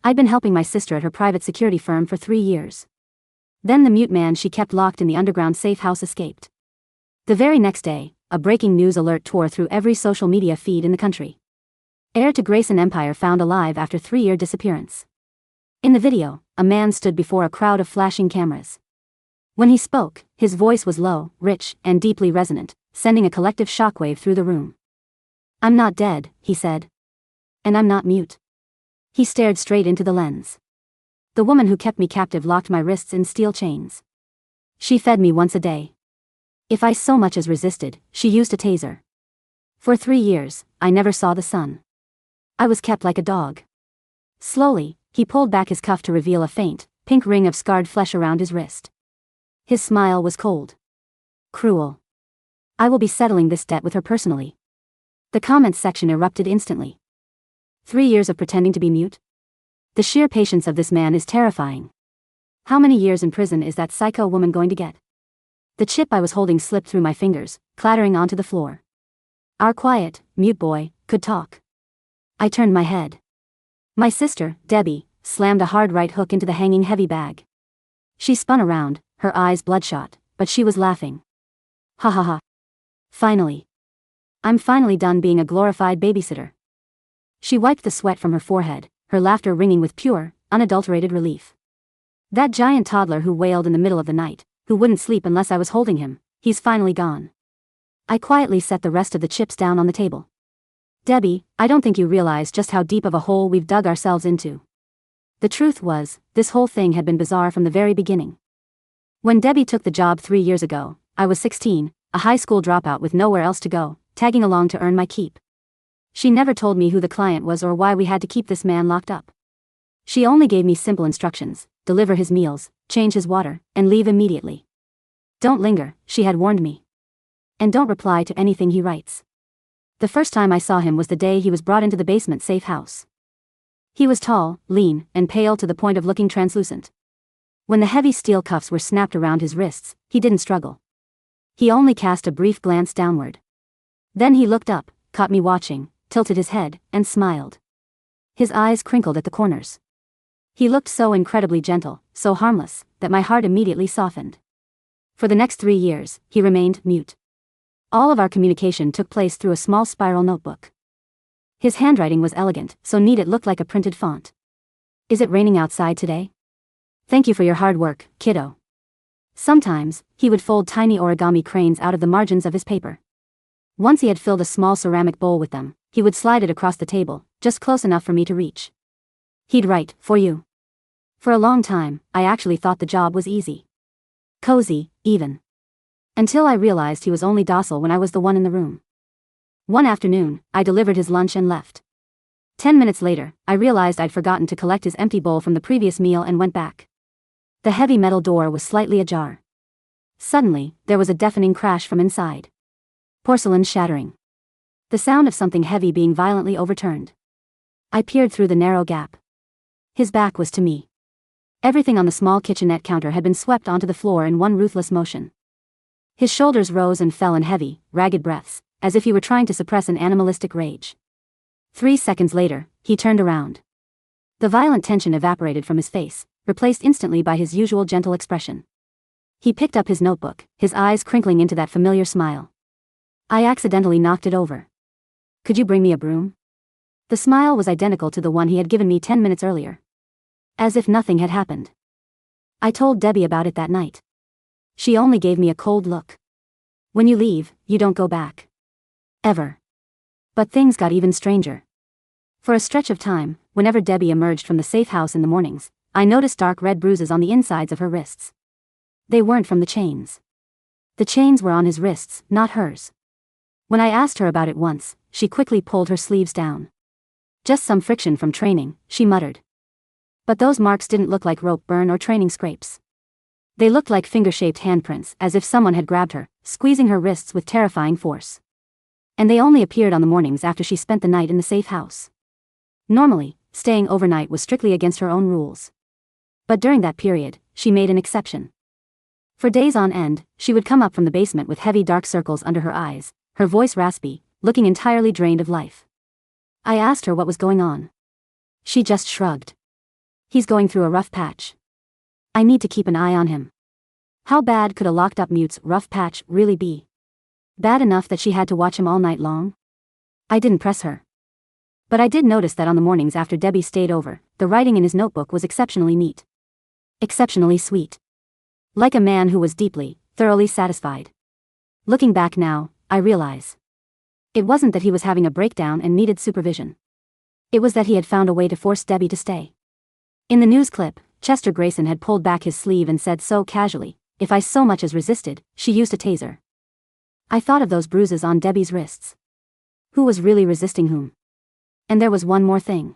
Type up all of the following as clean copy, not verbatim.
I'd been helping my sister at her private security firm for 3 years. Then the mute man she kept locked in the underground safe house escaped. The very next day, a breaking news alert tore through every social media feed in the country. Heir to GRAYSON empire found alive after 3-year disappearance. In the video, a man stood before a crowd of flashing cameras. When he spoke, his voice was low, rich, and deeply resonant, sending a collective shockwave through the room. "I'm not dead," he said. "And I'm not mute." He stared straight into the lens. "The woman who kept me captive locked my wrists in steel chains. She fed me once a day. If I so much as resisted, she used a taser. For 3 years, I never saw the sun. I was kept like a dog." Slowly, he pulled back his cuff to reveal a faint, pink ring of scarred flesh around his wrist. His smile was cold. "Cruel. I will be settling this debt with her personally." The comments section erupted instantly. 3 years of pretending to be mute? The sheer patience of this man is terrifying. How many years in prison is that psycho woman going to get? The chip I was holding slipped through my fingers, clattering onto the floor. Our quiet, mute boy, could talk. I turned my head. My sister, Debbie, slammed a hard right hook into the hanging heavy bag. She spun around, her eyes bloodshot, but she was laughing. "Ha ha ha. Finally. I'm finally done being a glorified babysitter." She wiped the sweat from her forehead, her laughter ringing with pure, unadulterated relief. "That giant toddler who wailed in the middle of the night, who wouldn't sleep unless I was holding him, he's finally gone." I quietly set the rest of the chips down on the table. "Debbie, I don't think you realize just how deep of a hole we've dug ourselves into." The truth was, this whole thing had been bizarre from the very beginning. When Debbie took the job 3 years ago, I was 16, a high school dropout with nowhere else to go, tagging along to earn my keep. She never told me who the client was or why we had to keep this man locked up. She only gave me simple instructions: deliver his meals, change his water, and leave immediately. "Don't linger," she had warned me. "And don't reply to anything he writes." The first time I saw him was the day he was brought into the basement safe house. He was tall, lean, and pale to the point of looking translucent. When the heavy steel cuffs were snapped around his wrists, he didn't struggle. He only cast a brief glance downward. Then he looked up, caught me watching, tilted his head, and smiled. His eyes crinkled at the corners. He looked so incredibly gentle, so harmless, that my heart immediately softened. For the next 3 years, he remained mute. All of our communication took place through a small spiral notebook. His handwriting was elegant, so neat it looked like a printed font. "Is it raining outside today? Thank you for your hard work, kiddo." Sometimes, he would fold tiny origami cranes out of the margins of his paper. Once he had filled a small ceramic bowl with them, he would slide it across the table, just close enough for me to reach. He'd write, "For you." For a long time, I actually thought the job was easy. Cozy, even. Until I realized he was only docile when I was the one in the room. One afternoon, I delivered his lunch and left. 10 minutes later, I realized I'd forgotten to collect his empty bowl from the previous meal and went back. The heavy metal door was slightly ajar. Suddenly, there was a deafening crash from inside. Porcelain shattering. The sound of something heavy being violently overturned. I peered through the narrow gap. His back was to me. Everything on the small kitchenette counter had been swept onto the floor in one ruthless motion. His shoulders rose and fell in heavy, ragged breaths, as if he were trying to suppress an animalistic rage. 3 seconds later, he turned around. The violent tension evaporated from his face, replaced instantly by his usual gentle expression. He picked up his notebook, his eyes crinkling into that familiar smile. I accidentally knocked it over. "Could you bring me a broom?" The smile was identical to the one he had given me 10 minutes earlier. As if nothing had happened. I told Debbie about it that night. She only gave me a cold look. "When you leave, you don't go back. Ever." But things got even stranger. For a stretch of time, whenever Debbie emerged from the safe house in the mornings, I noticed dark red bruises on the insides of her wrists. They weren't from the chains. The chains were on his wrists, not hers. When I asked her about it once, she quickly pulled her sleeves down. "Just some friction from training," she muttered. But those marks didn't look like rope burn or training scrapes. They looked like finger-shaped handprints, as if someone had grabbed her, squeezing her wrists with terrifying force. And they only appeared on the mornings after she spent the night in the safe house. Normally, staying overnight was strictly against her own rules. But during that period, she made an exception. For days on end, she would come up from the basement with heavy dark circles under her eyes, her voice raspy, looking entirely drained of life. I asked her what was going on. She just shrugged. He's going through a rough patch. I need to keep an eye on him. How bad could a locked-up mute's rough patch really be? Bad enough that she had to watch him all night long? I didn't press her. But I did notice that on the mornings after Debbie stayed over, the writing in his notebook was exceptionally neat. Exceptionally sweet. Like a man who was deeply, thoroughly satisfied. Looking back now, I realize. It wasn't that he was having a breakdown and needed supervision. It was that he had found a way to force Debbie to stay. In the news clip, Chester Grayson had pulled back his sleeve and said so casually, "If I so much as resisted, she used a taser." I thought of those bruises on Debbie's wrists. Who was really resisting whom? And there was one more thing.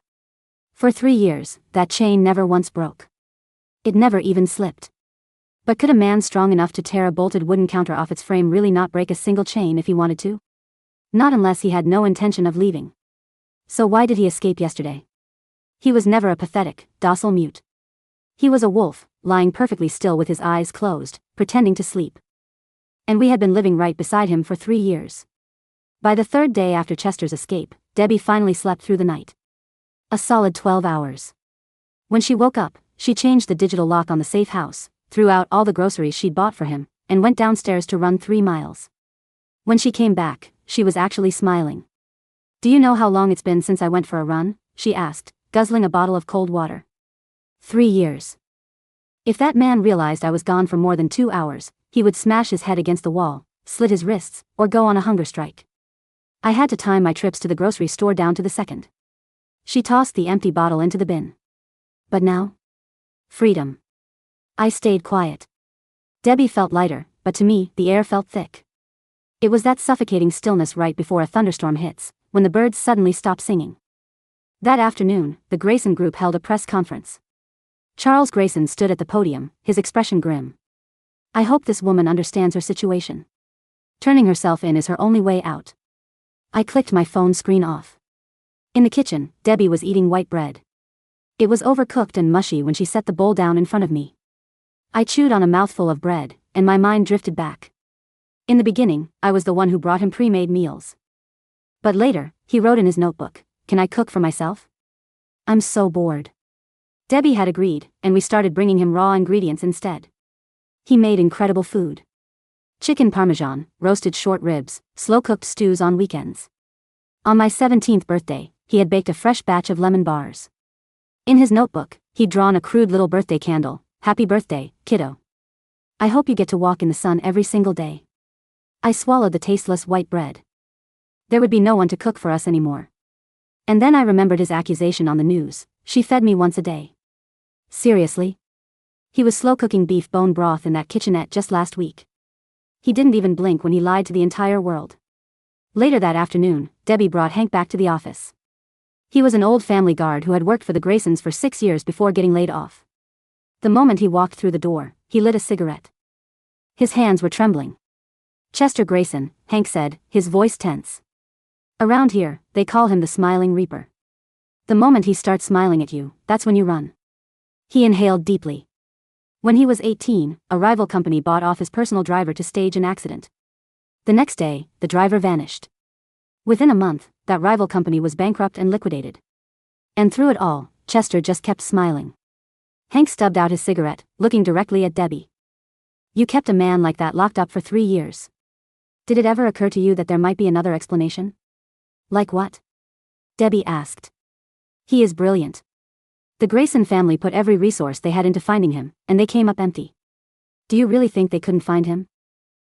For 3 years, that chain never once broke. It never even slipped. But could a man strong enough to tear a bolted wooden counter off its frame really not break a single chain if he wanted to? Not unless he had no intention of leaving. So why did he escape yesterday? He was never a pathetic, docile mute. He was a wolf, lying perfectly still with his eyes closed, pretending to sleep. And we had been living right beside him for 3 years. By the 3rd day after Chester's escape, Debbie finally slept through the night. A solid 12 hours. When she woke up, she changed the digital lock on the safe house, threw out all the groceries she'd bought for him, and went downstairs to run 3 miles. When she came back, she was actually smiling. "Do you know how long it's been since I went for a run?" she asked, guzzling a bottle of cold water. 3 years. If that man realized I was gone for more than 2 hours, he would smash his head against the wall, slit his wrists, or go on a hunger strike. I had to time my trips to the grocery store down to the second. She tossed the empty bottle into the bin. But now? Freedom. I stayed quiet. Debbie felt lighter, but to me, the air felt thick. It was that suffocating stillness right before a thunderstorm hits, when the birds suddenly stop singing. That afternoon, the Grayson group held a press conference. Charles Grayson stood at the podium, his expression grim. "I hope this woman understands her situation. Turning herself in is her only way out." I clicked my phone screen off. In the kitchen, Debbie was eating white bread. It was overcooked and mushy when she set the bowl down in front of me. I chewed on a mouthful of bread, and my mind drifted back. In the beginning, I was the one who brought him pre-made meals. But later, he wrote in his notebook, "Can I cook for myself? I'm so bored." Debbie had agreed, and we started bringing him raw ingredients instead. He made incredible food. Chicken parmesan, roasted short ribs, slow-cooked stews on weekends. On my 17th birthday, he had baked a fresh batch of lemon bars. In his notebook, he'd drawn a crude little birthday candle. "Happy birthday, kiddo. I hope you get to walk in the sun every single day." I swallowed the tasteless white bread. There would be no one to cook for us anymore. And then I remembered his accusation on the news: "She fed me once a day." Seriously? He was slow-cooking beef bone broth in that kitchenette just last week. He didn't even blink when he lied to the entire world. Later that afternoon, Debbie brought Hank back to the office. He was an old family guard who had worked for the Graysons for 6 years before getting laid off. The moment he walked through the door, he lit a cigarette. His hands were trembling. "Chester Grayson," Hank said, his voice tense. "Around here, they call him the Smiling Reaper. The moment he starts smiling at you, that's when you run." He inhaled deeply. When he was 18, a rival company bought off his personal driver to stage an accident. The next day, the driver vanished. Within a month, that rival company was bankrupt and liquidated. And through it all, Chester just kept smiling. Hank stubbed out his cigarette, looking directly at Debbie. "You kept a man like that locked up for 3 years. Did it ever occur to you that there might be another explanation?" "Like what?" Debbie asked. "He is brilliant. The Grayson family put every resource they had into finding him, and they came up empty. Do you really think they couldn't find him?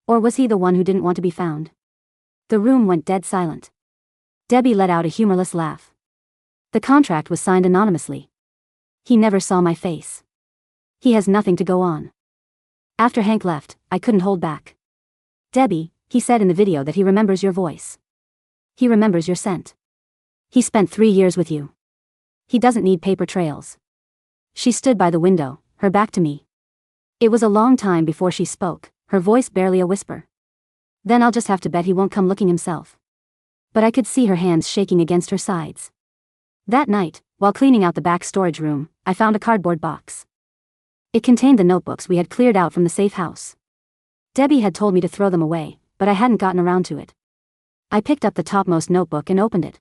Or was he the one who didn't want to be found?" The room went dead silent. Debbie let out a humorless laugh. "The contract was signed anonymously. He never saw my face. He has nothing to go on." After Hank left, I couldn't hold back. "Debbie, he said in the video that he remembers your voice. He remembers your scent. He spent 3 years with you. He doesn't need paper trails." She stood by the window, her back to me. It was a long time before she spoke, her voice barely a whisper. "Then I'll just have to bet he won't come looking himself." But I could see her hands shaking against her sides. That night, while cleaning out the back storage room, I found a cardboard box. It contained the notebooks we had cleared out from the safe house. Debbie had told me to throw them away, but I hadn't gotten around to it. I picked up the topmost notebook and opened it.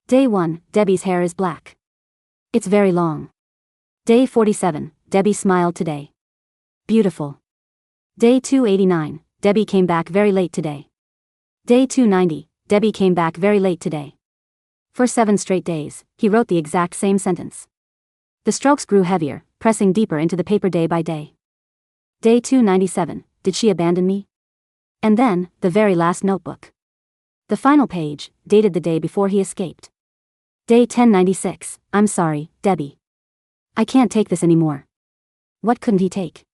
Day 1, Debbie's hair is black. It's very long. Day 47, Debbie smiled today. Beautiful. Day 289, Debbie came back very late today. Day 290, Debbie came back very late today. For 7 straight days, he wrote the exact same sentence. The strokes grew heavier, pressing deeper into the paper day by day. Day 297, did she abandon me? And then, the very last notebook. The final page, dated the day before he escaped. Day 1096, I'm sorry, Debbie. I can't take this anymore. What couldn't he take?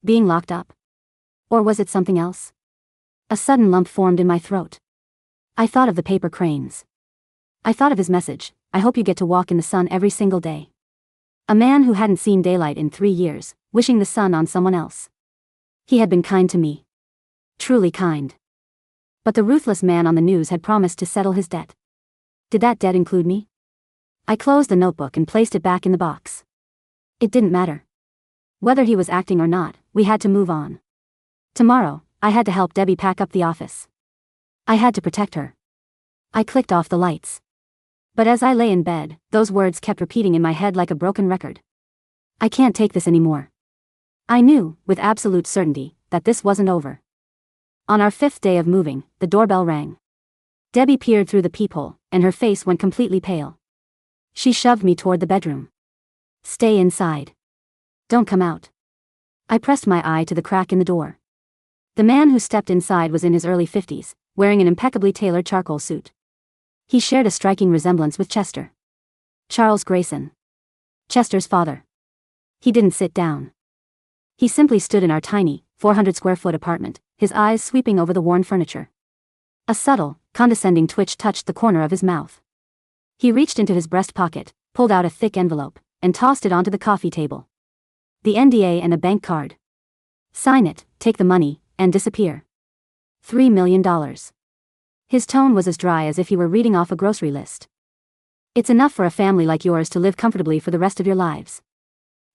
Being locked up? Or was it something else? A sudden lump formed in my throat. I thought of the paper cranes. I thought of his message, I hope you get to walk in the sun every single day. A man who hadn't seen daylight in 3 years, wishing the sun on someone else. He had been kind to me. Truly kind. But the ruthless man on the news had promised to settle his debt. Did that debt include me? I closed the notebook and placed it back in the box. It didn't matter. Whether he was acting or not, we had to move on. Tomorrow, I had to help Debbie pack up the office. I had to protect her. I clicked off the lights. But as I lay in bed, those words kept repeating in my head like a broken record. I can't take this anymore. I knew, with absolute certainty, that this wasn't over. On our 5th day of moving, the doorbell rang. Debbie peered through the peephole, and her face went completely pale. She shoved me toward the bedroom. Stay inside. Don't come out. I pressed my eye to the crack in the door. The man who stepped inside was in his early 50s, wearing an impeccably tailored charcoal suit. He shared a striking resemblance with Chester. Charles Grayson. Chester's father. He didn't sit down. He simply stood in our tiny, 400-square-foot apartment, his eyes sweeping over the worn furniture. A subtle, condescending twitch touched the corner of his mouth. He reached into his breast pocket, pulled out a thick envelope, and tossed it onto the coffee table. The NDA and a bank card. Sign it, take the money, and disappear. $3 million. His tone was as dry as if he were reading off a grocery list. It's enough for a family like yours to live comfortably for the rest of your lives.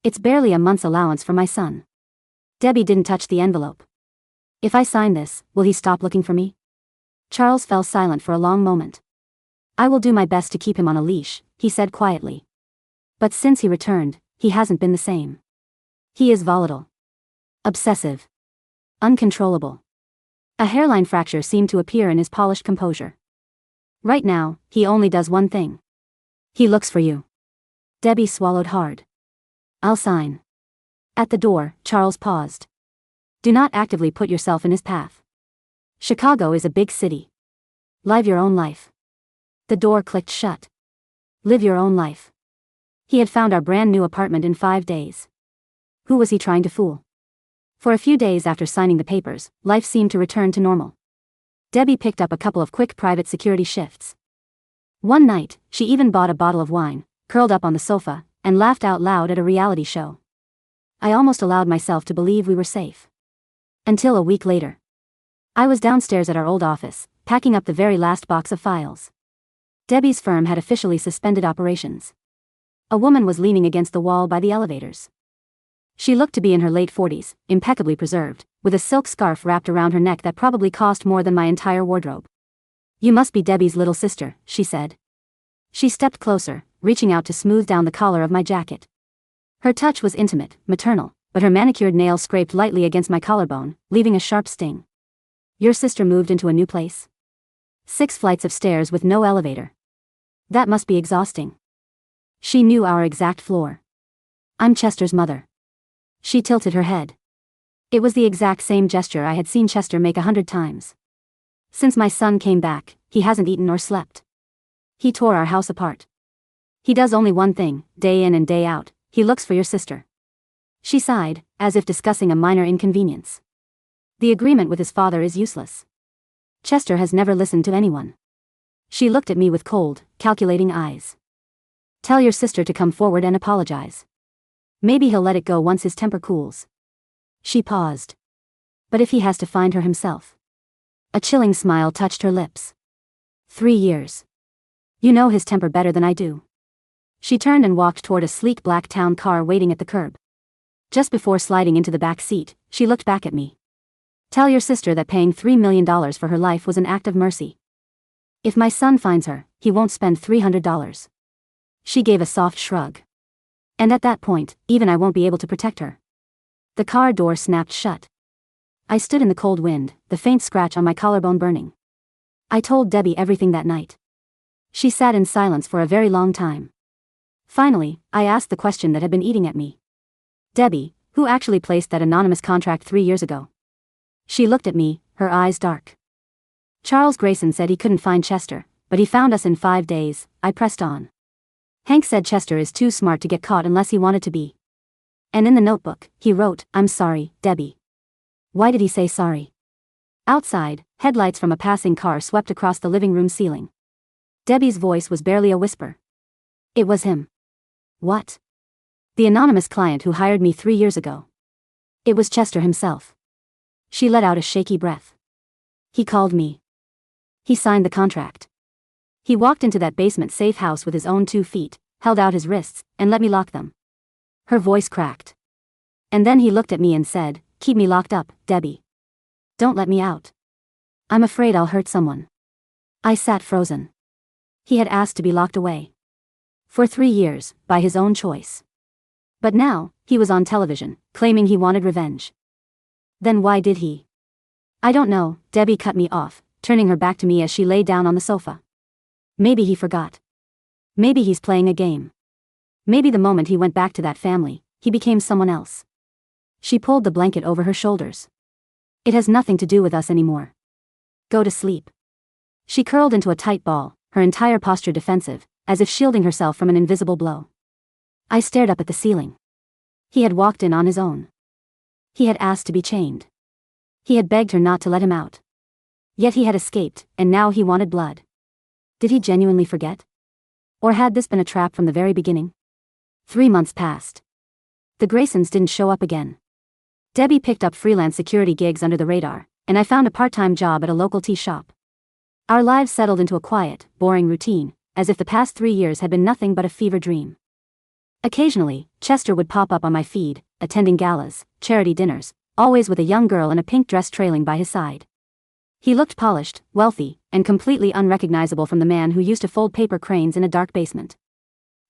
It's barely a month's allowance for my son. Debbie didn't touch the envelope. If I sign this, will he stop looking for me? Charles fell silent for a long moment. I will do my best to keep him on a leash, he said quietly. But since he returned, he hasn't been the same. He is volatile. Obsessive. Uncontrollable. A hairline fracture seemed to appear in his polished composure. Right now, he only does one thing. He looks for you. Debbie swallowed hard. I'll sign. At the door, Charles paused. Do not actively put yourself in his path. Chicago is a big city. Live your own life. The door clicked shut. Live your own life. He had found our brand new apartment in 5 days. Who was he trying to fool? For a few days after signing the papers, life seemed to return to normal. Debbie picked up a couple of quick private security shifts. One night, she even bought a bottle of wine, curled up on the sofa, and laughed out loud at a reality show. I almost allowed myself to believe we were safe. Until a week later. I was downstairs at our old office, packing up the very last box of files. Debbie's firm had officially suspended operations. A woman was leaning against the wall by the elevators. She looked to be in her late 40s, impeccably preserved, with a silk scarf wrapped around her neck that probably cost more than my entire wardrobe. You must be Debbie's little sister, she said. She stepped closer, reaching out to smooth down the collar of my jacket. Her touch was intimate, maternal, but her manicured nail scraped lightly against my collarbone, leaving a sharp sting. Your sister moved into a new place? 6 flights of stairs with no elevator. That must be exhausting. She knew our exact floor. I'm Chester's mother. She tilted her head. It was the exact same gesture I had seen Chester make 100 times. Since my son came back, he hasn't eaten or slept. He tore our house apart. He does only one thing, day in and day out, he looks for your sister. She sighed, as if discussing a minor inconvenience. The agreement with his father is useless. Chester has never listened to anyone. She looked at me with cold, calculating eyes. Tell your sister to come forward and apologize. Maybe he'll let it go once his temper cools. She paused. But if he has to find her himself? A chilling smile touched her lips. 3 years. You know his temper better than I do. She turned and walked toward a sleek black town car waiting at the curb. Just before sliding into the back seat, she looked back at me. Tell your sister that paying $3 million for her life was an act of mercy. If my son finds her, he won't spend $300. She gave a soft shrug. And at that point, even I won't be able to protect her. The car door snapped shut. I stood in the cold wind, the faint scratch on my collarbone burning. I told Debbie everything that night. She sat in silence for a very long time. Finally, I asked the question that had been eating at me. Debbie, who actually placed that anonymous contract 3 years ago? She looked at me, her eyes dark. Charles Grayson said he couldn't find Chester, but he found us in 5 days, I pressed on. Hank said Chester is too smart to get caught unless he wanted to be. And in the notebook, he wrote, "I'm sorry, Debbie." Why did he say sorry? Outside, headlights from a passing car swept across the living room ceiling. Debbie's voice was barely a whisper. It was him. What? The anonymous client who hired me 3 years ago. It was Chester himself. She let out a shaky breath. He called me. He signed the contract. He walked into that basement safe house with his own 2 feet, held out his wrists, and let me lock them. Her voice cracked. And then he looked at me and said, "Keep me locked up, Debbie. Don't let me out. I'm afraid I'll hurt someone." I sat frozen. He had asked to be locked away. For 3 years, by his own choice. But now, he was on television, claiming he wanted revenge. Then why did he? I don't know, Debbie cut me off, turning her back to me as she lay down on the sofa. Maybe he forgot. Maybe he's playing a game. Maybe the moment he went back to that family, he became someone else. She pulled the blanket over her shoulders. It has nothing to do with us anymore. Go to sleep. She curled into a tight ball, her entire posture defensive, as if shielding herself from an invisible blow. I stared up at the ceiling. He had walked in on his own. He had asked to be chained. He had begged her not to let him out. Yet he had escaped, and now he wanted blood. Did he genuinely forget? Or had this been a trap from the very beginning? 3 months passed. The Graysons didn't show up again. Debbie picked up freelance security gigs under the radar, and I found a part-time job at a local tea shop. Our lives settled into a quiet, boring routine, as if the past 3 years had been nothing but a fever dream. Occasionally, Chester would pop up on my feed, attending galas, charity dinners, always with a young girl in a pink dress trailing by his side. He looked polished, wealthy, and completely unrecognizable from the man who used to fold paper cranes in a dark basement.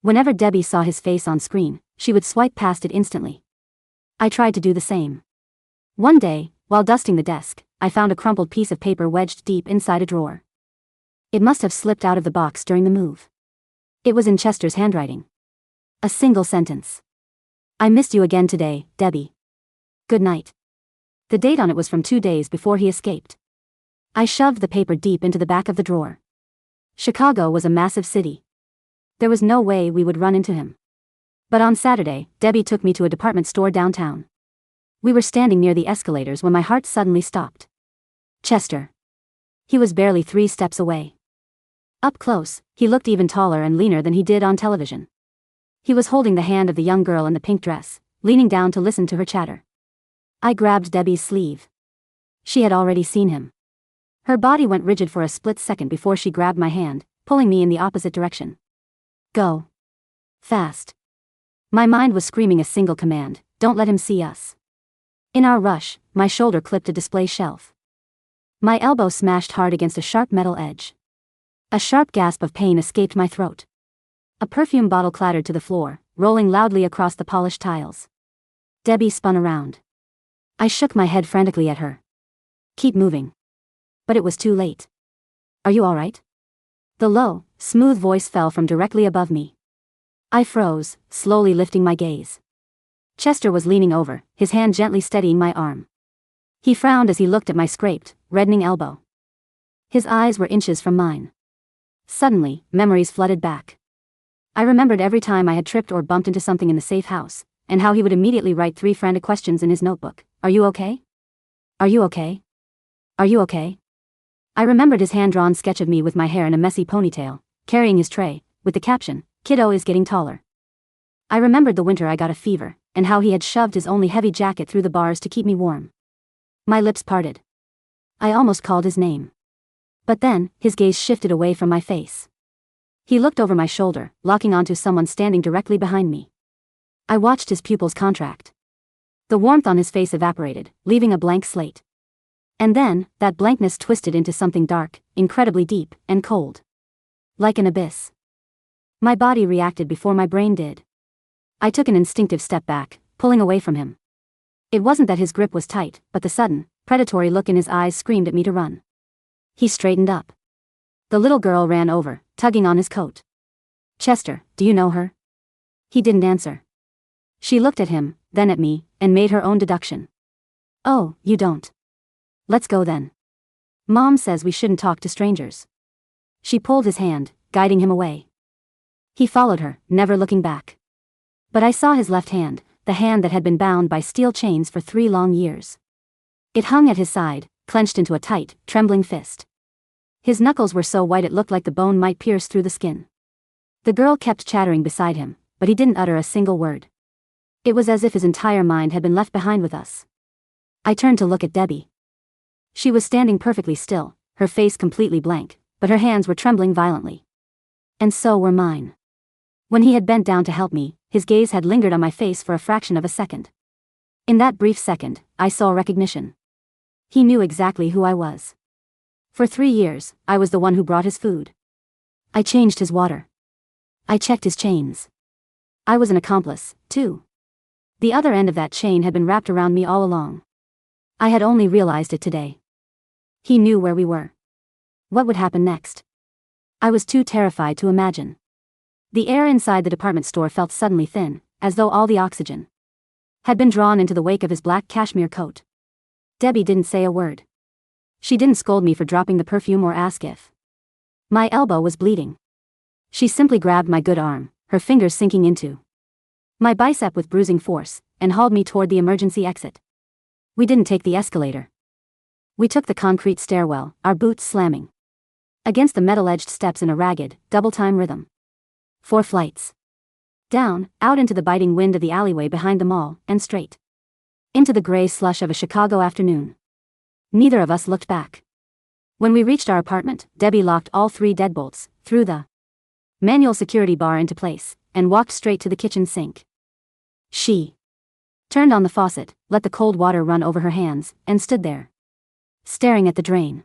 Whenever Debbie saw his face on screen, she would swipe past it instantly. I tried to do the same. One day, while dusting the desk, I found a crumpled piece of paper wedged deep inside a drawer. It must have slipped out of the box during the move. It was in Chester's handwriting. A single sentence. "I missed you again today, Debbie. Good night." The date on it was from 2 days before he escaped. I shoved the paper deep into the back of the drawer. Chicago was a massive city. There was no way we would run into him. But on Saturday, Debbie took me to a department store downtown. We were standing near the escalators when my heart suddenly stopped. Chester. He was barely 3 steps away. Up close, he looked even taller and leaner than he did on television. He was holding the hand of the young girl in the pink dress, leaning down to listen to her chatter. I grabbed Debbie's sleeve. She had already seen him. Her body went rigid for a split second before she grabbed my hand, pulling me in the opposite direction. Go. Fast. My mind was screaming a single command: don't let him see us. In our rush, my shoulder clipped a display shelf. My elbow smashed hard against a sharp metal edge. A sharp gasp of pain escaped my throat. A perfume bottle clattered to the floor, rolling loudly across the polished tiles. Debbie spun around. I shook my head frantically at her. Keep moving. But it was too late. Are you all right? The low, smooth voice fell from directly above me. I froze, slowly lifting my gaze. Chester was leaning over, his hand gently steadying my arm. He frowned as he looked at my scraped, reddening elbow. His eyes were inches from mine. Suddenly, memories flooded back. I remembered every time I had tripped or bumped into something in the safe house, and how he would immediately write 3 frantic questions in his notebook. Are you okay? Are you okay? Are you okay? I remembered his hand-drawn sketch of me with my hair in a messy ponytail, carrying his tray, with the caption, "Kiddo is getting taller." I remembered the winter I got a fever, and how he had shoved his only heavy jacket through the bars to keep me warm. My lips parted. I almost called his name. But then, his gaze shifted away from my face. He looked over my shoulder, locking onto someone standing directly behind me. I watched his pupils contract. The warmth on his face evaporated, leaving a blank slate. And then, that blankness twisted into something dark, incredibly deep, and cold. Like an abyss. My body reacted before my brain did. I took an instinctive step back, pulling away from him. It wasn't that his grip was tight, but the sudden, predatory look in his eyes screamed at me to run. He straightened up. The little girl ran over, tugging on his coat. "Chester, do you know her?" He didn't answer. She looked at him, then at me, and made her own deduction. "Oh, you don't. Let's go then. Mom says we shouldn't talk to strangers." She pulled his hand, guiding him away. He followed her, never looking back. But I saw his left hand, the hand that had been bound by steel chains for 3 long years. It hung at his side, clenched into a tight, trembling fist. His knuckles were so white it looked like the bone might pierce through the skin. The girl kept chattering beside him, but he didn't utter a single word. It was as if his entire mind had been left behind with us. I turned to look at Debbie. She was standing perfectly still, her face completely blank, but her hands were trembling violently. And so were mine. When he had bent down to help me, his gaze had lingered on my face for a fraction of a second. In that brief second, I saw recognition. He knew exactly who I was. For 3 years, I was the one who brought his food. I changed his water. I checked his chains. I was an accomplice, too. The other end of that chain had been wrapped around me all along. I had only realized it today. He knew where we were. What would happen next? I was too terrified to imagine. The air inside the department store felt suddenly thin, as though all the oxygen had been drawn into the wake of his black cashmere coat. Debbie didn't say a word. She didn't scold me for dropping the perfume or ask if my elbow was bleeding. She simply grabbed my good arm, her fingers sinking into my bicep with bruising force, and hauled me toward the emergency exit. We didn't take the escalator. We took the concrete stairwell, our boots slamming against the metal-edged steps in a ragged, double-time rhythm. 4 flights. Down, out into the biting wind of the alleyway behind the mall, and straight into the gray slush of a Chicago afternoon. Neither of us looked back. When we reached our apartment, Debbie locked all 3 deadbolts, threw the manual security bar into place, and walked straight to the kitchen sink. She turned on the faucet, let the cold water run over her hands, and stood there, staring at the drain.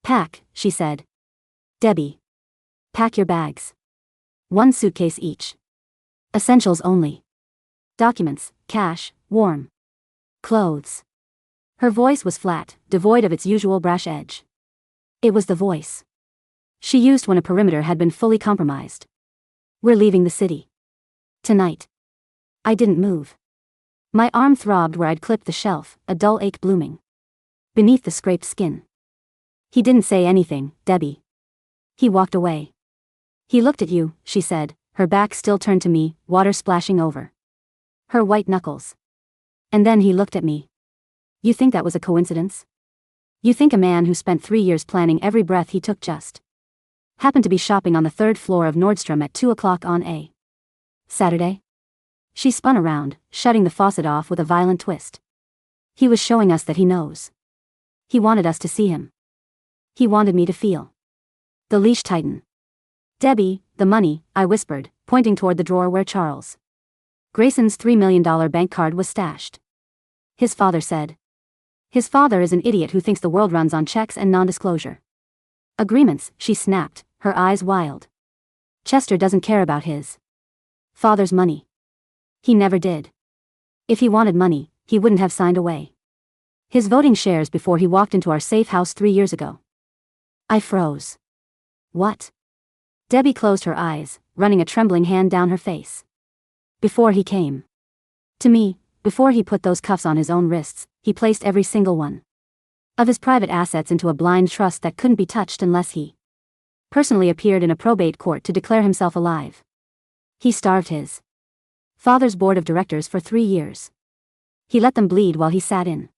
"Pack," she said. "Debbie. Pack your bags. 1 suitcase each. Essentials only. Documents, cash, warm clothes." Her voice was flat, devoid of its usual brash edge. It was the voice she used when a perimeter had been fully compromised. "We're leaving the city tonight." I didn't move. My arm throbbed where I'd clipped the shelf, a dull ache blooming beneath the scraped skin. "He didn't say anything, Debbie. He walked away." "He looked at you," she said, her back still turned to me, water splashing over her white knuckles. "And then he looked at me. You think that was a coincidence? You think a man who spent 3 years planning every breath he took just happened to be shopping on the 3rd floor of Nordstrom at 2 o'clock on a Saturday?" She spun around, shutting the faucet off with a violent twist. "He was showing us that he knows. He wanted us to see him. He wanted me to feel the leash tighten." "Debbie, the money," I whispered, pointing toward the drawer where Charles Grayson's $3 million bank card was stashed. "His father said. His father is an idiot who thinks the world runs on checks and non-disclosure agreements," she snapped, her eyes wild. "Chester doesn't care about his father's money. He never did. If he wanted money, he wouldn't have signed away his voting shares before he walked into our safe house 3 years ago." I froze. "What?" Debbie closed her eyes, running a trembling hand down her face. "Before he came to me, before he put those cuffs on his own wrists, he placed every single one of his private assets into a blind trust that couldn't be touched unless he personally appeared in a probate court to declare himself alive. He starved his father's board of directors for 3 years. He let them bleed while he sat in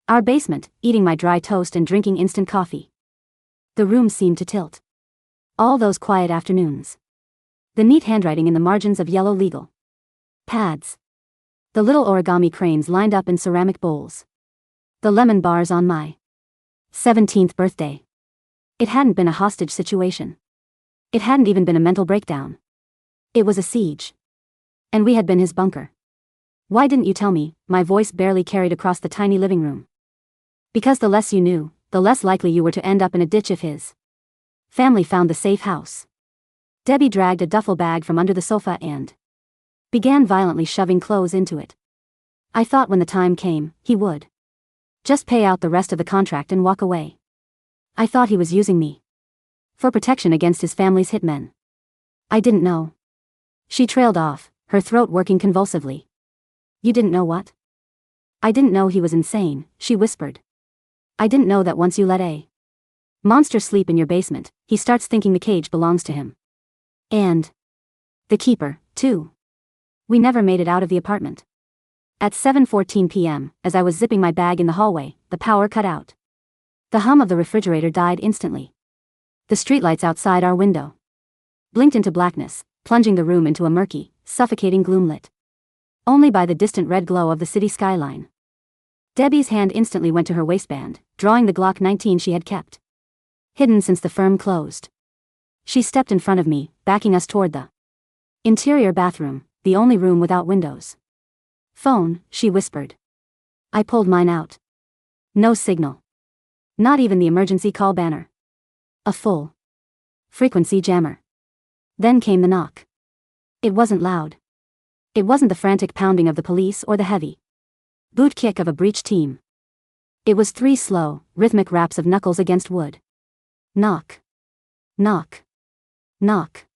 our basement, eating my dry toast and drinking instant coffee. The room seemed to tilt. All those quiet afternoons. The neat handwriting in the margins of yellow legal pads. The little origami cranes lined up in ceramic bowls. The lemon bars on my 17th birthday. It hadn't been a hostage situation. It hadn't even been a mental breakdown. It was a siege. And we had been his bunker. "Why didn't you tell me?" My voice barely carried across the tiny living room. "Because the less you knew, the less likely you were to end up in a ditch if his family found the safe house." Debbie dragged a duffel bag from under the sofa and Began violently shoving clothes into it. I thought when the time came, he would just pay out the rest of the contract and walk away. I thought he was using me for protection against his family's hitmen. I didn't know. She trailed off, her throat working convulsively. You didn't know what? I didn't know he was insane, she whispered. I didn't know that once you let a monster sleep in your basement, he starts thinking the cage belongs to him. And the keeper, too. We never made it out of the apartment. At 7:14 p.m., as I was zipping my bag in the hallway, the power cut out. The hum of the refrigerator died instantly. The streetlights outside our window blinked into blackness, plunging the room into a murky, suffocating gloom lit only by the distant red glow of the city skyline. Debbie's hand instantly went to her waistband, drawing the Glock 19 she had kept hidden since the firm closed. She stepped in front of me, backing us toward the interior bathroom, the only room without windows. Phone, she whispered. I pulled mine out. No signal. Not even the emergency call banner. A full frequency jammer. Then came the knock. It wasn't loud. It wasn't the frantic pounding of the police or the heavy boot kick of a breached team. It was 3 slow, rhythmic raps of knuckles against wood. Knock. Knock. Knock.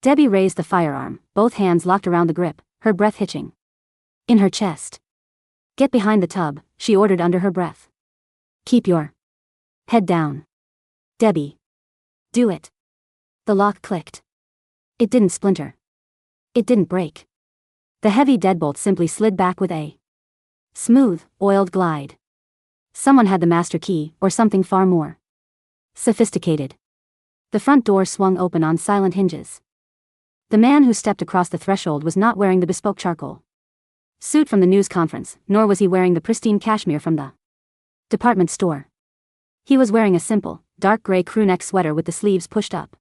Debbie raised the firearm, both hands locked around the grip, her breath hitching in her chest. Get behind the tub, she ordered under her breath. Keep your head down. Debbie. Do it. The lock clicked. It didn't splinter. It didn't break. The heavy deadbolt simply slid back with a smooth, oiled glide. Someone had the master key, or something far more sophisticated. The front door swung open on silent hinges. The man who stepped across the threshold was not wearing the bespoke charcoal suit from the news conference, nor was he wearing the pristine cashmere from the department store. He was wearing a simple, dark gray crewneck sweater with the sleeves pushed up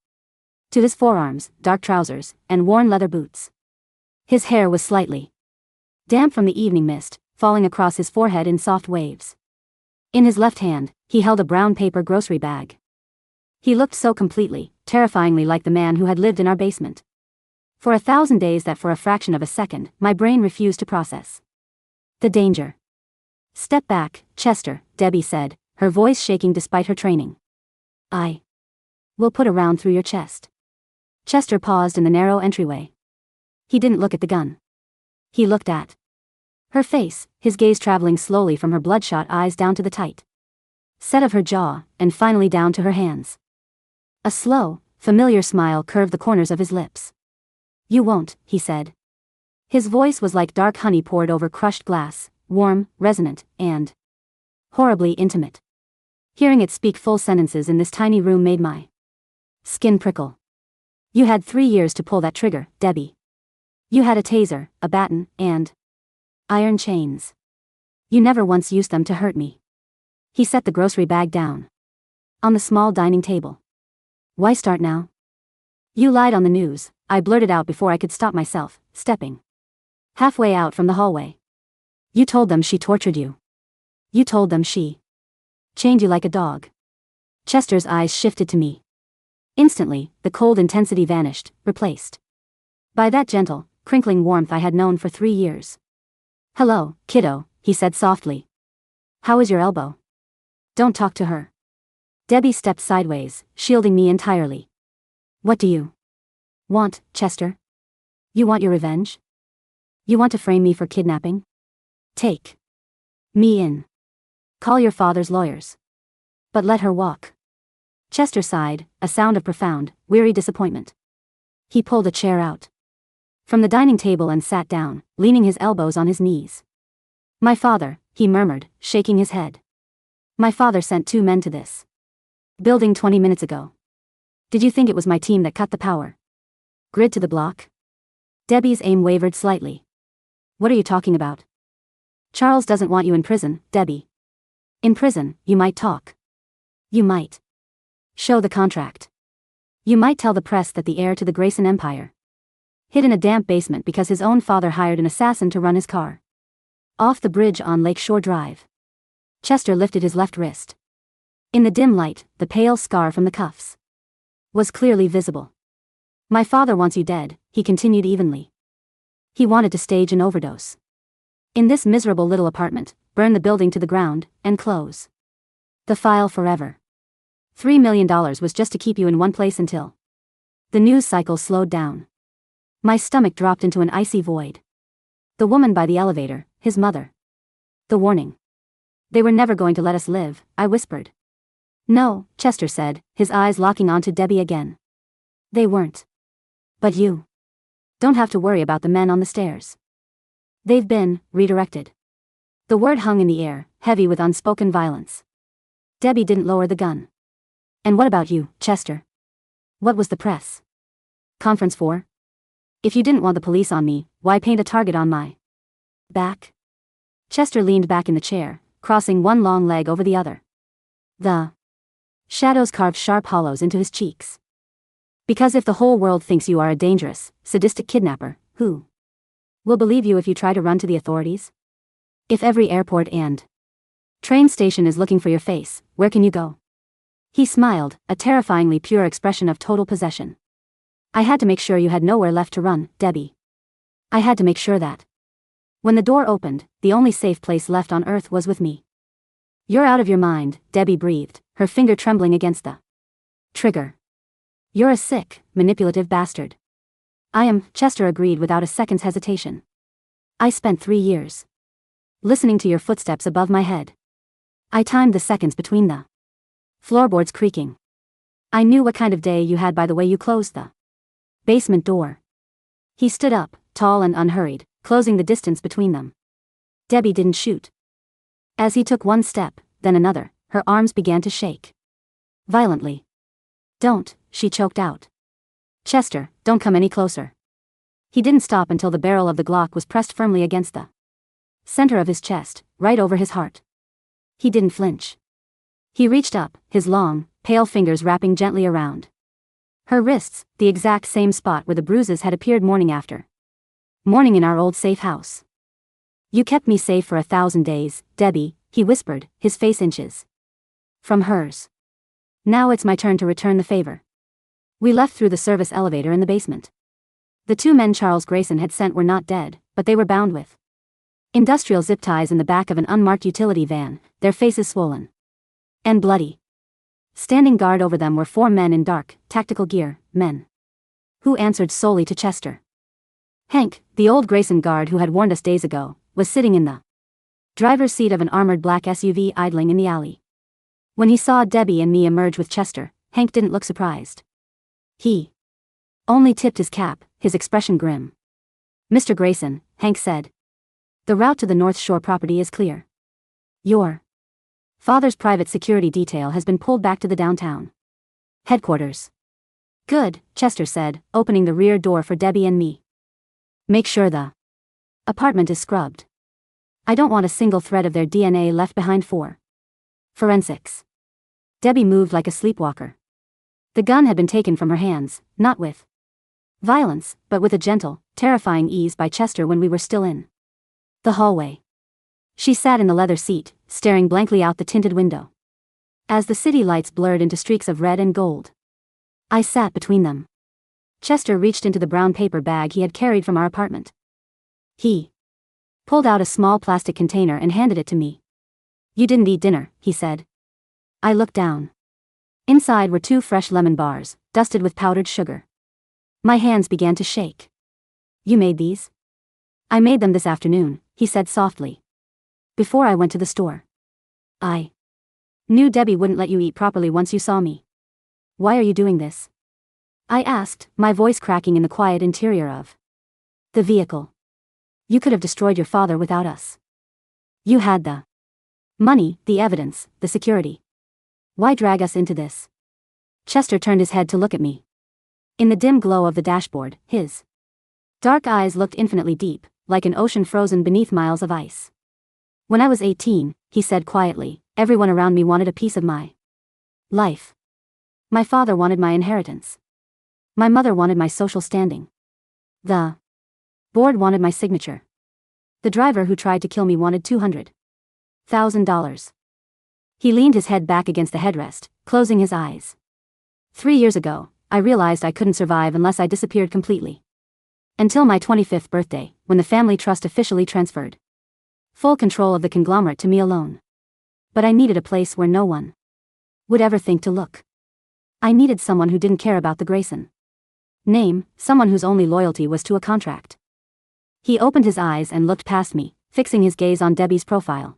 to his forearms, dark trousers, and worn leather boots. His hair was slightly damp from the evening mist, falling across his forehead in soft waves. In his left hand, he held a brown paper grocery bag. He looked so completely, terrifyingly like the man who had lived in our basement for 1,000 days that for a fraction of a second, my brain refused to process the danger. Step back, Chester, Debbie said, her voice shaking despite her training. I will put a round through your chest. Chester paused in the narrow entryway. He didn't look at the gun. He looked at her face, his gaze traveling slowly from her bloodshot eyes down to the tight set of her jaw, and finally down to her hands. A slow, familiar smile curved the corners of his lips. You won't, he said. His voice was like dark honey poured over crushed glass, warm, resonant, and horribly intimate. Hearing it speak full sentences in this tiny room made my skin prickle. You had 3 years to pull that trigger, Debbie. You had a taser, a baton, and iron chains. You never once used them to hurt me. He set the grocery bag down on the small dining table. Why start now? You lied on the news, I blurted out before I could stop myself, stepping halfway out from the hallway. You told them she tortured you. You told them she chained you like a dog. Chester's eyes shifted to me. Instantly, the cold intensity vanished, replaced by that gentle, crinkling warmth I had known for 3 years. Hello, kiddo, he said softly. How is your elbow? Don't talk to her. Debbie stepped sideways, shielding me entirely. What do you want, Chester? You want your revenge? You want to frame me for kidnapping? Take me in. Call your father's lawyers. But let her walk. Chester sighed, a sound of profound, weary disappointment. He pulled a chair out from the dining table and sat down, leaning his elbows on his knees. My father, he murmured, shaking his head. My father sent 2 men to this building 20 minutes ago. Did you think it was my team that cut the power grid to the block? Debbie's aim wavered slightly. What are you talking about? Charles doesn't want you in prison, Debbie. In prison, you might talk. You might show the contract. You might tell the press that the heir to the Grayson empire hid in a damp basement because his own father hired an assassin to run his car off the bridge on Lakeshore Drive. Chester lifted his left wrist. In the dim light, the pale scar from the cuffs was clearly visible. My father wants you dead, he continued evenly. He wanted to stage an overdose. In this miserable little apartment, burn the building to the ground, and close the file forever. $3 million was just to keep you in one place until the news cycle slowed down. My stomach dropped into an icy void. The woman by the elevator, his mother. The warning. They were never going to let us live, I whispered. No, Chester said, his eyes locking onto Debbie again. They weren't. But you don't have to worry about the men on the stairs. They've been redirected. The word hung in the air, heavy with unspoken violence. Debbie didn't lower the gun. And what about you, Chester? What was the press conference for? If you didn't want the police on me, why paint a target on my back? Chester leaned back in the chair, crossing one long leg over the other. The shadows carved sharp hollows into his cheeks. Because if the whole world thinks you are a dangerous, sadistic kidnapper, who will believe you if you try to run to the authorities? If every airport and train station is looking for your face, where can you go? He smiled, a terrifyingly pure expression of total possession. I had to make sure you had nowhere left to run, Debbie. I had to make sure that when the door opened, the only safe place left on earth was with me. You're out of your mind, Debbie breathed, her finger trembling against the trigger. You're a sick, manipulative bastard. I am, Chester agreed without a second's hesitation. I spent 3 years listening to your footsteps above my head. I timed the seconds between the floorboards creaking. I knew what kind of day you had by the way you closed the basement door. He stood up, tall and unhurried, closing the distance between them. Debbie didn't shoot. As he took one step, then another, her arms began to shake violently. Don't, she choked out. Chester, don't come any closer. He didn't stop until the barrel of the Glock was pressed firmly against the center of his chest, right over his heart. He didn't flinch. He reached up, his long, pale fingers wrapping gently around her wrists, the exact same spot where the bruises had appeared morning after morning in our old safe house. You kept me safe for 1,000 days, Debbie, he whispered, his face inches from hers. Now it's my turn to return the favor. We left through the service elevator in the basement. The 2 men Charles Grayson had sent were not dead, but they were bound with industrial zip ties in the back of an unmarked utility van, their faces swollen and bloody. Standing guard over them were 4 men in dark, tactical gear, men who answered solely to Chester. Hank, the old Grayson guard who had warned us days ago, was sitting in the driver's seat of an armored black SUV idling in the alley. When he saw Debbie and me emerge with Chester, Hank didn't look surprised. He only tipped his cap, his expression grim. Mr. Grayson, Hank said. The route to the North Shore property is clear. Your father's private security detail has been pulled back to the downtown headquarters. Good, Chester said, opening the rear door for Debbie and me. Make sure the apartment is scrubbed. I don't want a single thread of their DNA left behind for forensics. Debbie moved like a sleepwalker. The gun had been taken from her hands, not with violence, but with a gentle, terrifying ease by Chester when we were still in the hallway. She sat in the leather seat, staring blankly out the tinted window. As the city lights blurred into streaks of red and gold, I sat between them. Chester reached into the brown paper bag he had carried from our apartment. He pulled out a small plastic container and handed it to me. You didn't eat dinner, he said. I looked down. Inside were 2 fresh lemon bars, dusted with powdered sugar. My hands began to shake. You made these? I made them this afternoon, he said softly. Before I went to the store. I knew Debbie wouldn't let you eat properly once you saw me. Why are you doing this? I asked, my voice cracking in the quiet interior of the vehicle. You could have destroyed your father without us. You had the money, the evidence, the security. Why drag us into this? Chester turned his head to look at me. In the dim glow of the dashboard, his dark eyes looked infinitely deep, like an ocean frozen beneath miles of ice. When I was 18, he said quietly, everyone around me wanted a piece of my life. My father wanted my inheritance. My mother wanted my social standing. The board wanted my signature. The driver who tried to kill me wanted $200,000. He leaned his head back against the headrest, closing his eyes. 3 years ago, I realized I couldn't survive unless I disappeared completely. Until my 25th birthday, when the family trust officially transferred full control of the conglomerate to me alone. But I needed a place where no one would ever think to look. I needed someone who didn't care about the Grayson name, someone whose only loyalty was to a contract. He opened his eyes and looked past me, fixing his gaze on Debbie's profile.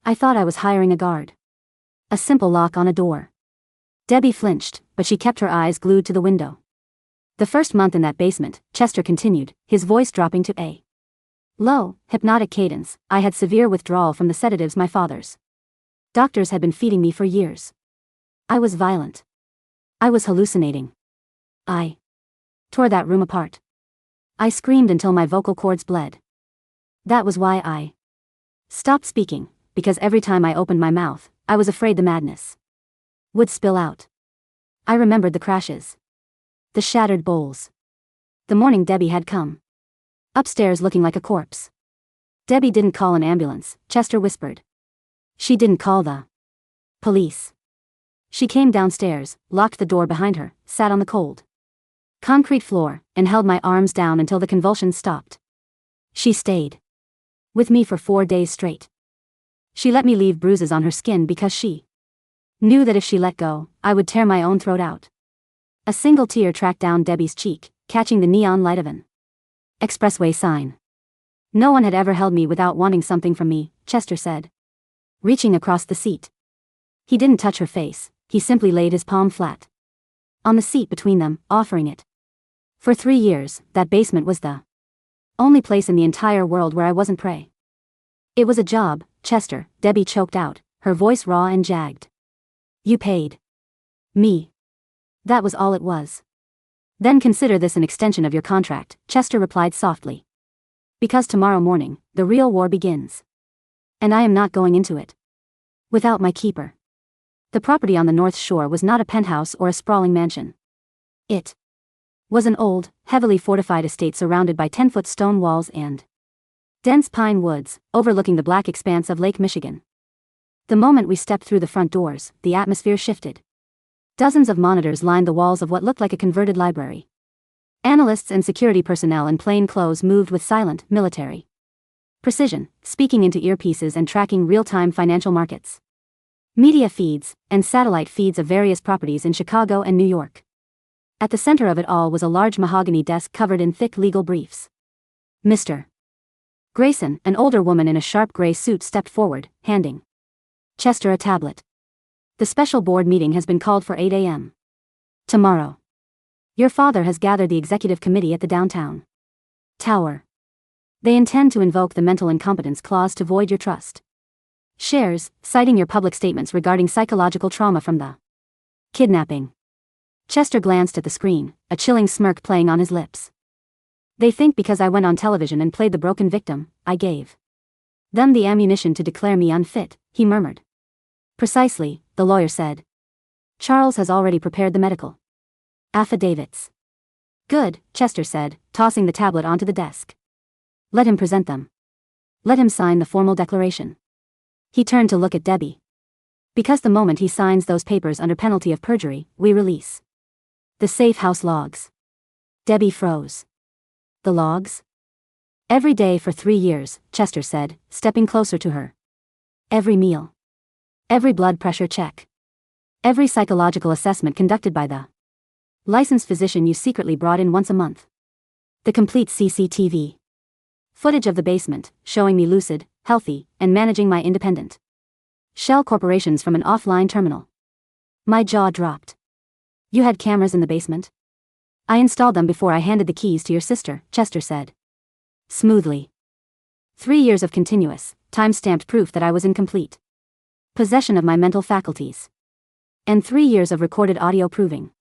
I thought I was hiring a guard. A simple lock on a door. Debbie flinched, but she kept her eyes glued to the window. The first month in that basement, Chester continued, his voice dropping to a low, hypnotic cadence, I had severe withdrawal from the sedatives my father's doctors had been feeding me for years. I was violent. I was hallucinating. I tore that room apart. I screamed until my vocal cords bled. That was why I stopped speaking, because every time I opened my mouth, I was afraid the madness would spill out. I remembered the crashes. The shattered bowls. The morning Debbie had come upstairs looking like a corpse. Debbie didn't call an ambulance, Chester whispered. She didn't call the police. She came downstairs, locked the door behind her, sat on the cold concrete floor, and held my arms down until the convulsions stopped. She stayed with me for 4 days straight. She let me leave bruises on her skin because she knew that if she let go, I would tear my own throat out. A single tear tracked down Debbie's cheek, catching the neon light of an expressway sign. No one had ever held me without wanting something from me, Chester said, reaching across the seat. He didn't touch her face, he simply laid his palm flat on the seat between them, offering it. For 3 years, that basement was the only place in the entire world where I wasn't prey. It was a job, Chester, Debbie choked out, her voice raw and jagged. You paid me. That was all it was. Then consider this an extension of your contract, Chester replied softly. Because tomorrow morning, the real war begins. And I am not going into it without my keeper. The property on the North Shore was not a penthouse or a sprawling mansion. It was an old, heavily fortified estate surrounded by 10-foot stone walls and dense pine woods, overlooking the black expanse of Lake Michigan. The moment we stepped through the front doors, the atmosphere shifted. Dozens of monitors lined the walls of what looked like a converted library. Analysts and security personnel in plain clothes moved with silent, military precision, speaking into earpieces and tracking real-time financial markets, media feeds, and satellite feeds of various properties in Chicago and New York. At the center of it all was a large mahogany desk covered in thick legal briefs. Mr. Grayson, an older woman in a sharp gray suit, stepped forward, handing Chester a tablet. The special board meeting has been called for 8 a.m. tomorrow. Your father has gathered the executive committee at the downtown tower. They intend to invoke the mental incompetence clause to void your trust shares, citing your public statements regarding psychological trauma from the kidnapping. Chester glanced at the screen, a chilling smirk playing on his lips. They think because I went on television and played the broken victim, I gave them the ammunition to declare me unfit, he murmured. Precisely, the lawyer said. Charles has already prepared the medical affidavits. Good, Chester said, tossing the tablet onto the desk. Let him present them. Let him sign the formal declaration. He turned to look at Debbie. Because the moment he signs those papers under penalty of perjury, we release the safe house logs. Debbie froze. The logs? Every day for 3 years, Chester said, stepping closer to her. Every meal. Every blood pressure check. Every psychological assessment conducted by the licensed physician you secretly brought in once a month. The complete CCTV footage of the basement, showing me lucid, healthy, and managing my independent shell corporations from an offline terminal. My jaw dropped. You had cameras in the basement? I installed them before I handed the keys to your sister, Chester said. Smoothly. 3 years of continuous, time-stamped proof that I was in complete possession of my mental faculties. And 3 years of recorded audio proving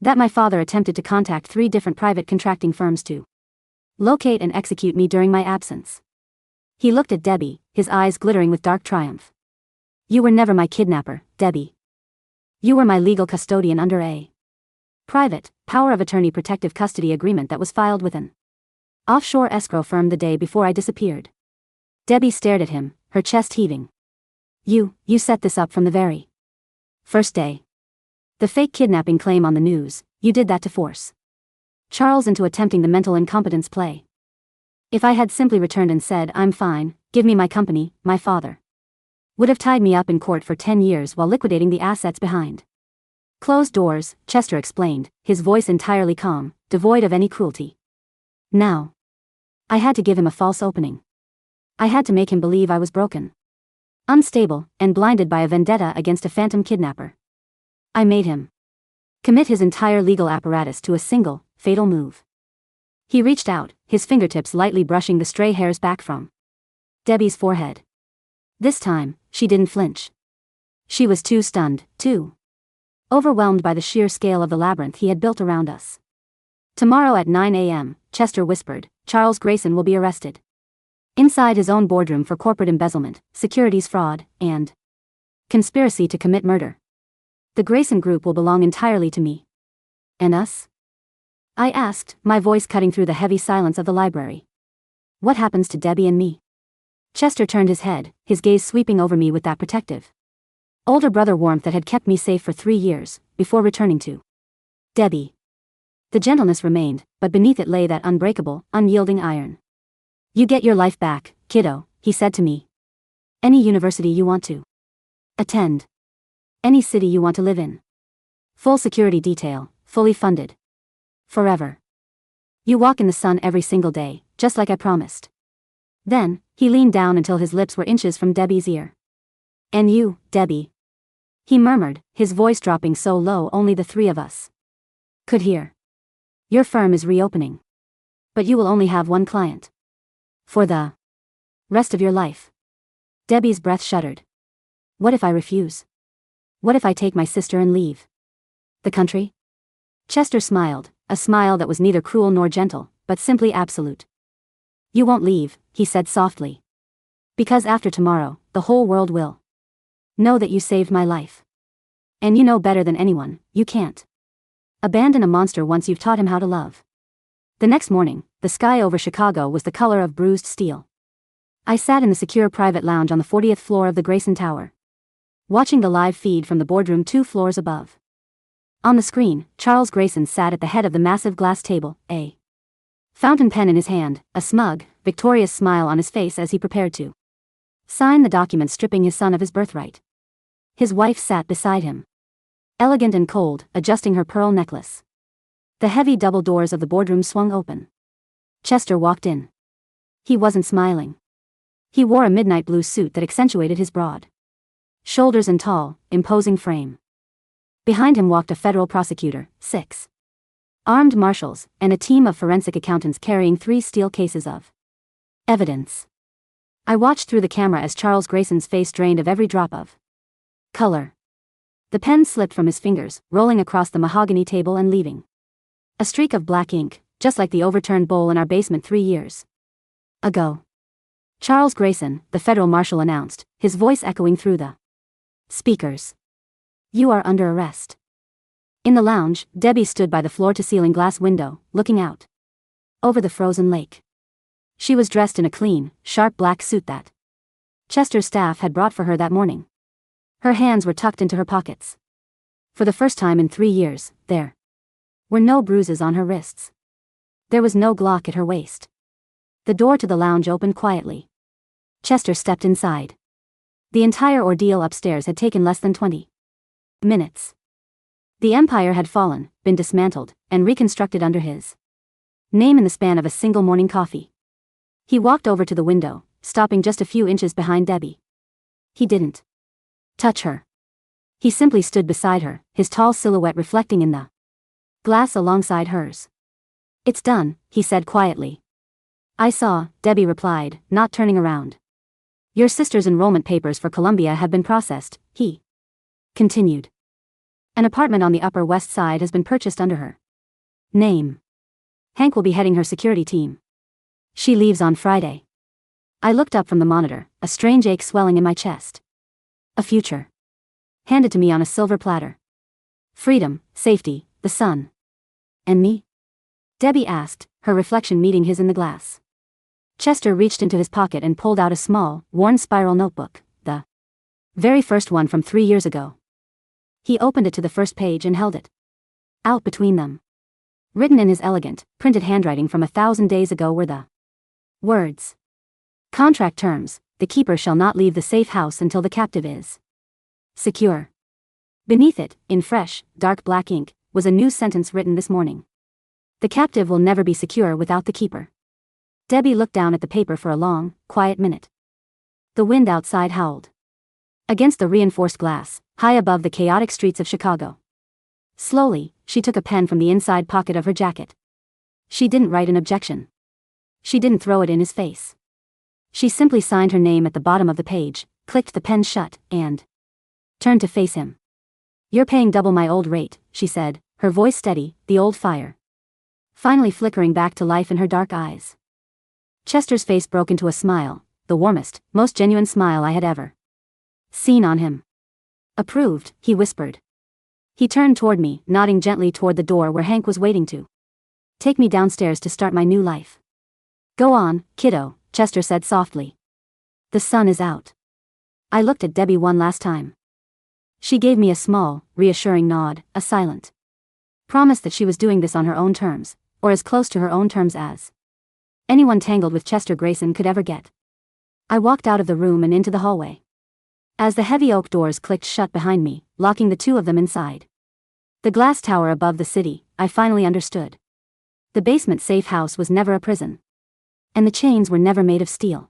that my father attempted to contact 3 different private contracting firms to locate and execute me during my absence. He looked at Debbie, his eyes glittering with dark triumph. You were never my kidnapper, Debbie. You were my legal custodian under a private, power of attorney protective custody agreement that was filed with an offshore escrow firm the day before I disappeared. Debbie stared at him, her chest heaving. You set this up from the very first day. The fake kidnapping claim on the news, you did that to force Charles into attempting the mental incompetence play. If I had simply returned and said, "I'm fine, give me my company," my father would have tied me up in court for 10 years while liquidating the assets behind closed doors, Chester explained, his voice entirely calm, devoid of any cruelty. Now, I had to give him a false opening. I had to make him believe I was broken, unstable, and blinded by a vendetta against a phantom kidnapper. I made him commit his entire legal apparatus to a single, fatal move. He reached out, his fingertips lightly brushing the stray hairs back from Debbie's forehead. This time, she didn't flinch. She was too stunned, too overwhelmed by the sheer scale of the labyrinth he had built around us. Tomorrow at 9 a.m., Chester whispered, Charles Grayson will be arrested. Inside his own boardroom for corporate embezzlement, securities fraud, and conspiracy to commit murder. The Grayson Group will belong entirely to me. And us? I asked, my voice cutting through the heavy silence of the library. What happens to Debbie and me? Chester turned his head, his gaze sweeping over me with that protective older brother warmth that had kept me safe for 3 years, before returning to Debbie. The gentleness remained, but beneath it lay that unbreakable, unyielding iron. You get your life back, kiddo, he said to me. Any university you want to attend. Any city you want to live in. Full security detail, fully funded. Forever. You walk in the sun every single day, just like I promised. Then, he leaned down until his lips were inches from Debbie's ear. And you, Debbie. He murmured, his voice dropping so low only the three of us could hear. Your firm is reopening. But you will only have one client. For the rest of your life. Debbie's breath shuddered. What if I refuse? What if I take my sister and leave the country? Chester smiled, a smile that was neither cruel nor gentle, but simply absolute. You won't leave, he said softly. Because after tomorrow, the whole world will know that you saved my life. And you know better than anyone, you can't abandon a monster once you've taught him how to love. The next morning, the sky over Chicago was the color of bruised steel. I sat in the secure private lounge on the 40th floor of the Grayson Tower, watching the live feed from the boardroom 2 floors above. On the screen, Charles Grayson sat at the head of the massive glass table, a fountain pen in his hand, a smug, victorious smile on his face as he prepared to sign the document stripping his son of his birthright. His wife sat beside him, elegant and cold, adjusting her pearl necklace. The heavy double doors of the boardroom swung open. Chester walked in. He wasn't smiling. He wore a midnight blue suit that accentuated his broad shoulders and tall, imposing frame. Behind him walked a federal prosecutor, 6 armed marshals, and a team of forensic accountants carrying 3 steel cases of evidence. I watched through the camera as Charles Grayson's face drained of every drop of color. The pen slipped from his fingers, rolling across the mahogany table and leaving a streak of black ink, just like the overturned bowl in our basement 3 years ago. Charles Grayson, the federal marshal announced, his voice echoing through the speakers. You are under arrest. In the lounge, Debbie stood by the floor-to-ceiling glass window, looking out over the frozen lake. She was dressed in a clean, sharp black suit that Chester's staff had brought for her that morning. Her hands were tucked into her pockets. For the first time in 3 years, there were no bruises on her wrists. There was no Glock at her waist. The door to the lounge opened quietly. Chester stepped inside. The entire ordeal upstairs had taken less than 20 minutes. The empire had fallen, been dismantled, and reconstructed under his name in the span of a single morning coffee. He walked over to the window, stopping just a few inches behind Debbie. He didn't touch her. He simply stood beside her, his tall silhouette reflecting in the glass alongside hers. It's done, he said quietly. I saw, Debbie replied, not turning around. Your sister's enrollment papers for Columbia have been processed, he continued. An apartment on the Upper West Side has been purchased under her name. Hank will be heading her security team. She leaves on Friday. I looked up from the monitor, a strange ache swelling in my chest. A future handed to me on a silver platter. Freedom, safety, the sun. And me? Debbie asked, her reflection meeting his in the glass. Chester reached into his pocket and pulled out a small, worn spiral notebook, the very first one from 3 years ago. He opened it to the first page and held it out between them. Written in his elegant, printed handwriting from 1,000 days ago were the Words. Contract terms: the keeper shall not leave the safe house until the captive is secure. Beneath it, in fresh, dark black ink, was a new sentence written this morning. The captive will never be secure without the keeper. Debbie looked down at the paper for a long, quiet minute. The wind outside howled against the reinforced glass, high above the chaotic streets of Chicago. Slowly, she took a pen from the inside pocket of her jacket. She didn't write an objection. She didn't throw it in his face. She simply signed her name at the bottom of the page, clicked the pen shut, and turned to face him. "You're paying double my old rate," she said, her voice steady, the old fire finally flickering back to life in her dark eyes. Chester's face broke into a smile, the warmest, most genuine smile I had ever seen on him. "Approved," he whispered. He turned toward me, nodding gently toward the door where Hank was waiting to take me downstairs to start my new life. "Go on, kiddo," Chester said softly. "The sun is out." I looked at Debbie one last time. She gave me a small, reassuring nod, a silent promise that she was doing this on her own terms, or as close to her own terms as anyone tangled with Chester Grayson could ever get. I walked out of the room and into the hallway. As the heavy oak doors clicked shut behind me, locking the two of them inside the glass tower above the city, I finally understood. The basement safe house was never a prison. And the chains were never made of steel.